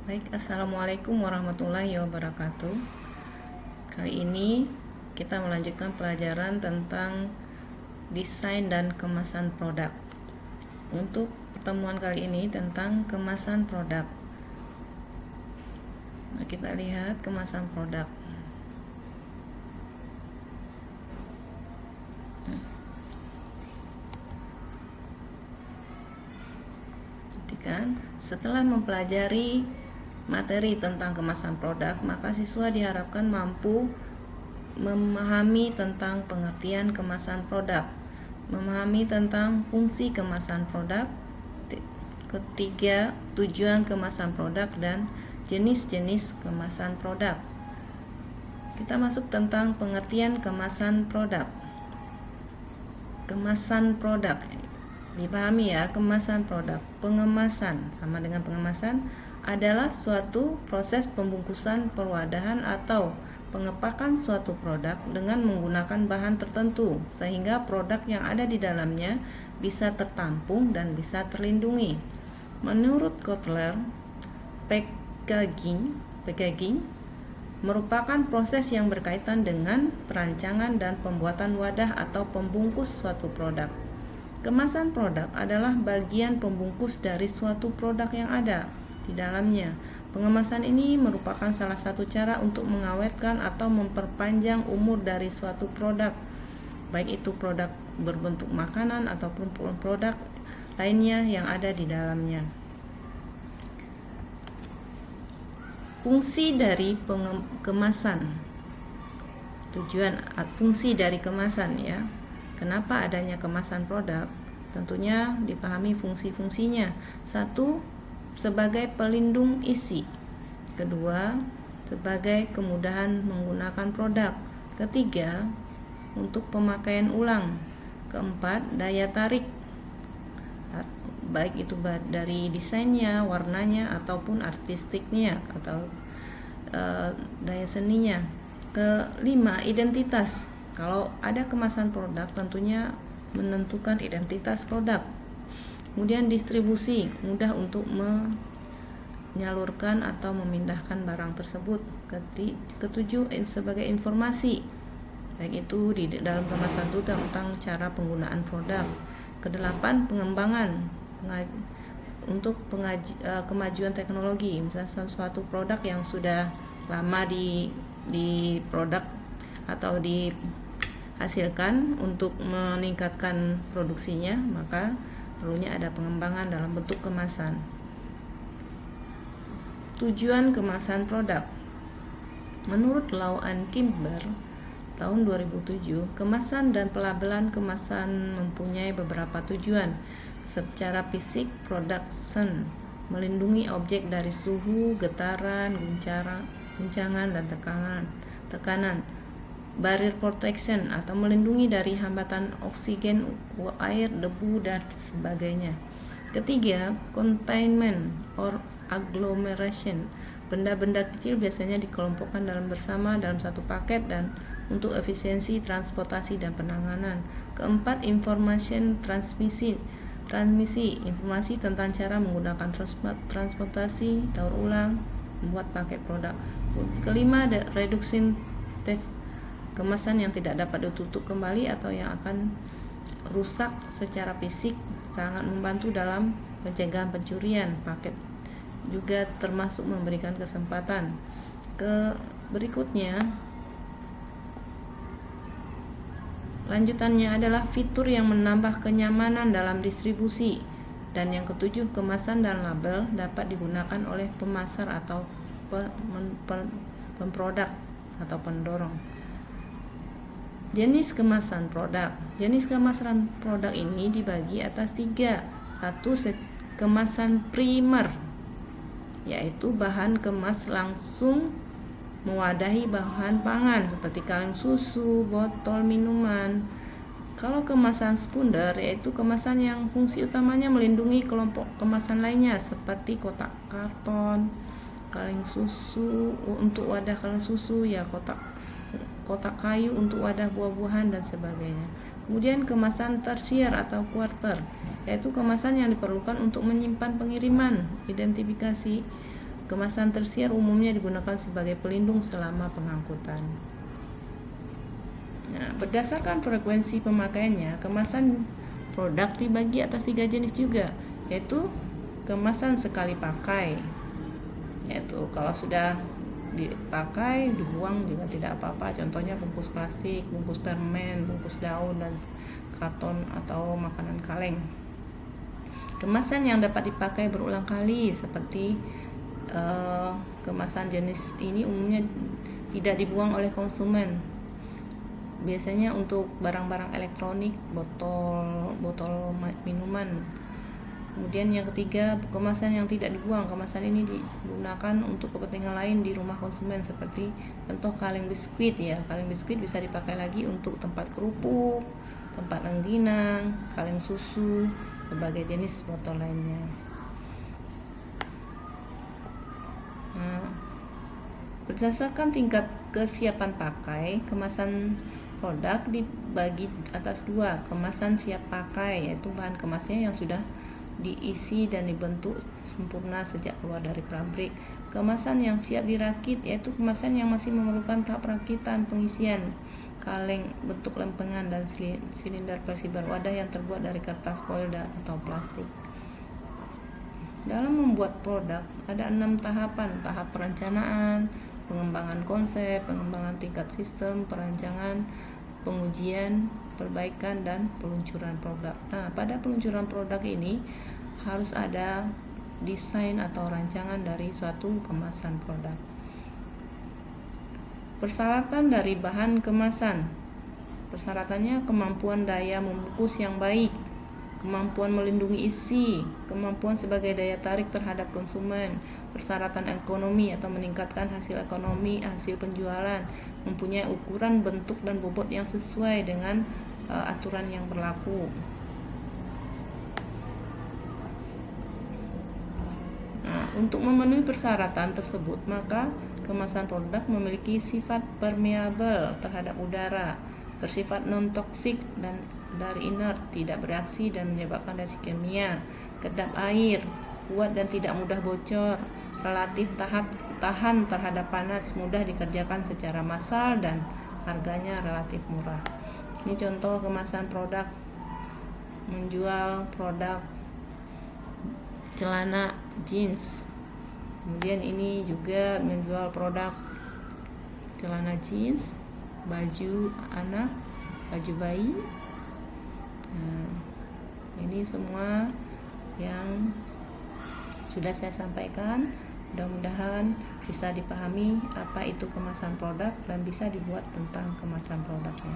Baik, Assalamualaikum warahmatullahi wabarakatuh. Kali ini kita melanjutkan pelajaran tentang desain dan kemasan produk. Untuk pertemuan kali ini tentang kemasan produk. Nah, kita lihat kemasan produk. Setelah mempelajari materi tentang kemasan produk, maka siswa diharapkan mampu memahami tentang pengertian kemasan produk, memahami tentang fungsi kemasan produk, ketiga, tujuan kemasan produk, dan jenis-jenis kemasan produk. Kita masuk tentang pengertian kemasan produk. Kemasan produk dipahami ya, kemasan produk. Pengemasan sama dengan pengemasan adalah suatu proses pembungkusan perwadahan atau pengepakan suatu produk dengan menggunakan bahan tertentu sehingga produk yang ada di dalamnya bisa tertampung dan bisa terlindungi. Menurut Kotler, packaging merupakan proses yang berkaitan dengan perancangan dan pembuatan wadah atau pembungkus suatu produk. Kemasan produk adalah bagian pembungkus dari suatu produk yang ada di dalamnya. Pengemasan ini merupakan salah satu cara untuk mengawetkan atau memperpanjang umur dari suatu produk, baik itu produk berbentuk makanan ataupun produk lainnya yang ada di dalamnya. Fungsi dari kemasan. Tujuan fungsi dari kemasan ya. Kenapa adanya kemasan produk? Tentunya dipahami fungsi-fungsinya. Satu, sebagai pelindung isi. Kedua, sebagai kemudahan menggunakan produk. Ketiga, untuk pemakaian ulang. Keempat, daya tarik, baik itu dari desainnya, warnanya, ataupun artistiknya atau daya seninya. Kelima, identitas. Kalau ada kemasan produk, tentunya menentukan identitas produk. Kemudian distribusi, mudah untuk menyalurkan atau memindahkan barang tersebut. Ketujuh, sebagai informasi, baik itu di dalam kemasan itu tentang cara penggunaan produk. Kedelapan, pengembangan untuk kemajuan teknologi, misalnya suatu produk yang sudah lama di produk atau dihasilkan untuk meningkatkan produksinya, maka perlunya ada pengembangan dalam bentuk kemasan. Tujuan kemasan produk. Menurut Lau and Kimber tahun 2007, kemasan dan pelabelan kemasan mempunyai beberapa tujuan. Secara fisik, production melindungi objek dari suhu, getaran, guncangan, dan tekanan. Barrier protection atau melindungi dari hambatan oksigen, air, debu, dan sebagainya. Ketiga, containment or agglomeration. Benda-benda kecil biasanya dikelompokkan bersama dalam satu paket dan untuk efisiensi transportasi dan penanganan. Keempat, information transmisi informasi tentang cara menggunakan transportasi, daur ulang, membuat paket produk. Kelima, reduction theft, kemasan yang tidak dapat ditutup kembali atau yang akan rusak secara fisik, sangat membantu dalam pencegahan pencurian paket, juga termasuk memberikan kesempatan. Berikutnya, lanjutannya adalah fitur yang menambah kenyamanan dalam distribusi. Dan yang ketujuh, kemasan dan label dapat digunakan oleh pemasar atau pemproduk atau pendorong. Jenis kemasan produk. Jenis kemasan produk ini dibagi atas tiga. Satu, kemasan primer, yaitu bahan kemas langsung mewadahi bahan pangan seperti kaleng susu, botol minuman. Kalau kemasan sekunder, yaitu kemasan yang fungsi utamanya melindungi kelompok kemasan lainnya seperti kotak karton, kaleng susu untuk wadah kaleng susu, ya kotak kayu untuk wadah buah-buahan dan sebagainya. Kemudian kemasan tersier atau quarter, yaitu kemasan yang diperlukan untuk menyimpan pengiriman, identifikasi Kemasan tersier umumnya digunakan sebagai pelindung selama pengangkutan. Nah, berdasarkan frekuensi pemakaiannya, kemasan produk dibagi atas 3 jenis juga, yaitu kemasan sekali pakai, yaitu kalau sudah dipakai dibuang juga tidak apa-apa, contohnya bungkus plastik, bungkus permen, bungkus daun, dan karton atau makanan kaleng. Kemasan yang dapat dipakai berulang kali seperti kemasan jenis ini umumnya tidak dibuang oleh konsumen, biasanya untuk barang-barang elektronik, botol minuman. Kemudian yang ketiga, kemasan yang tidak dibuang. Kemasan ini digunakan untuk kepentingan lain di rumah konsumen, seperti contoh kaleng biskuit ya. Kaleng biskuit bisa dipakai lagi untuk tempat kerupuk, tempat rengginang, kaleng susu, berbagai jenis botol lainnya. Nah, berdasarkan tingkat kesiapan pakai, kemasan produk dibagi atas 2. Kemasan siap pakai, yaitu bahan kemasnya yang sudah diisi dan dibentuk sempurna sejak keluar dari pabrik. Kemasan yang siap dirakit, yaitu kemasan yang masih memerlukan tahap perakitan, pengisian kaleng, bentuk lempengan, dan silinder fleksibel, wadah yang terbuat dari kertas foil atau plastik. Dalam membuat produk ada 6 tahapan: tahap perencanaan, pengembangan konsep, pengembangan tingkat sistem, perancangan, pengujian, perbaikan, dan peluncuran produk. Nah, pada peluncuran produk ini harus ada desain atau rancangan dari suatu kemasan produk. Persyaratan dari bahan kemasan. Persyaratannya kemampuan daya membungkus yang baik, kemampuan melindungi isi, kemampuan sebagai daya tarik terhadap konsumen, persyaratan ekonomi atau meningkatkan hasil ekonomi, hasil penjualan, mempunyai ukuran, bentuk, dan bobot yang sesuai dengan aturan yang berlaku. Nah, untuk memenuhi persyaratan tersebut, maka kemasan produk memiliki sifat permeabel terhadap udara, bersifat non-toksik dan dari inert, tidak bereaksi dan menyebabkan reaksi kimia, kedap air, kuat dan tidak mudah bocor, relatif tahan terhadap panas, mudah dikerjakan secara massal, dan harganya relatif murah. Ini contoh kemasan produk menjual produk celana jeans. Kemudian ini juga menjual produk celana jeans, baju anak, baju bayi. Nah, ini semua yang sudah saya sampaikan. Mudah-mudahan bisa dipahami apa itu kemasan produk dan bisa dibuat tentang kemasan produknya.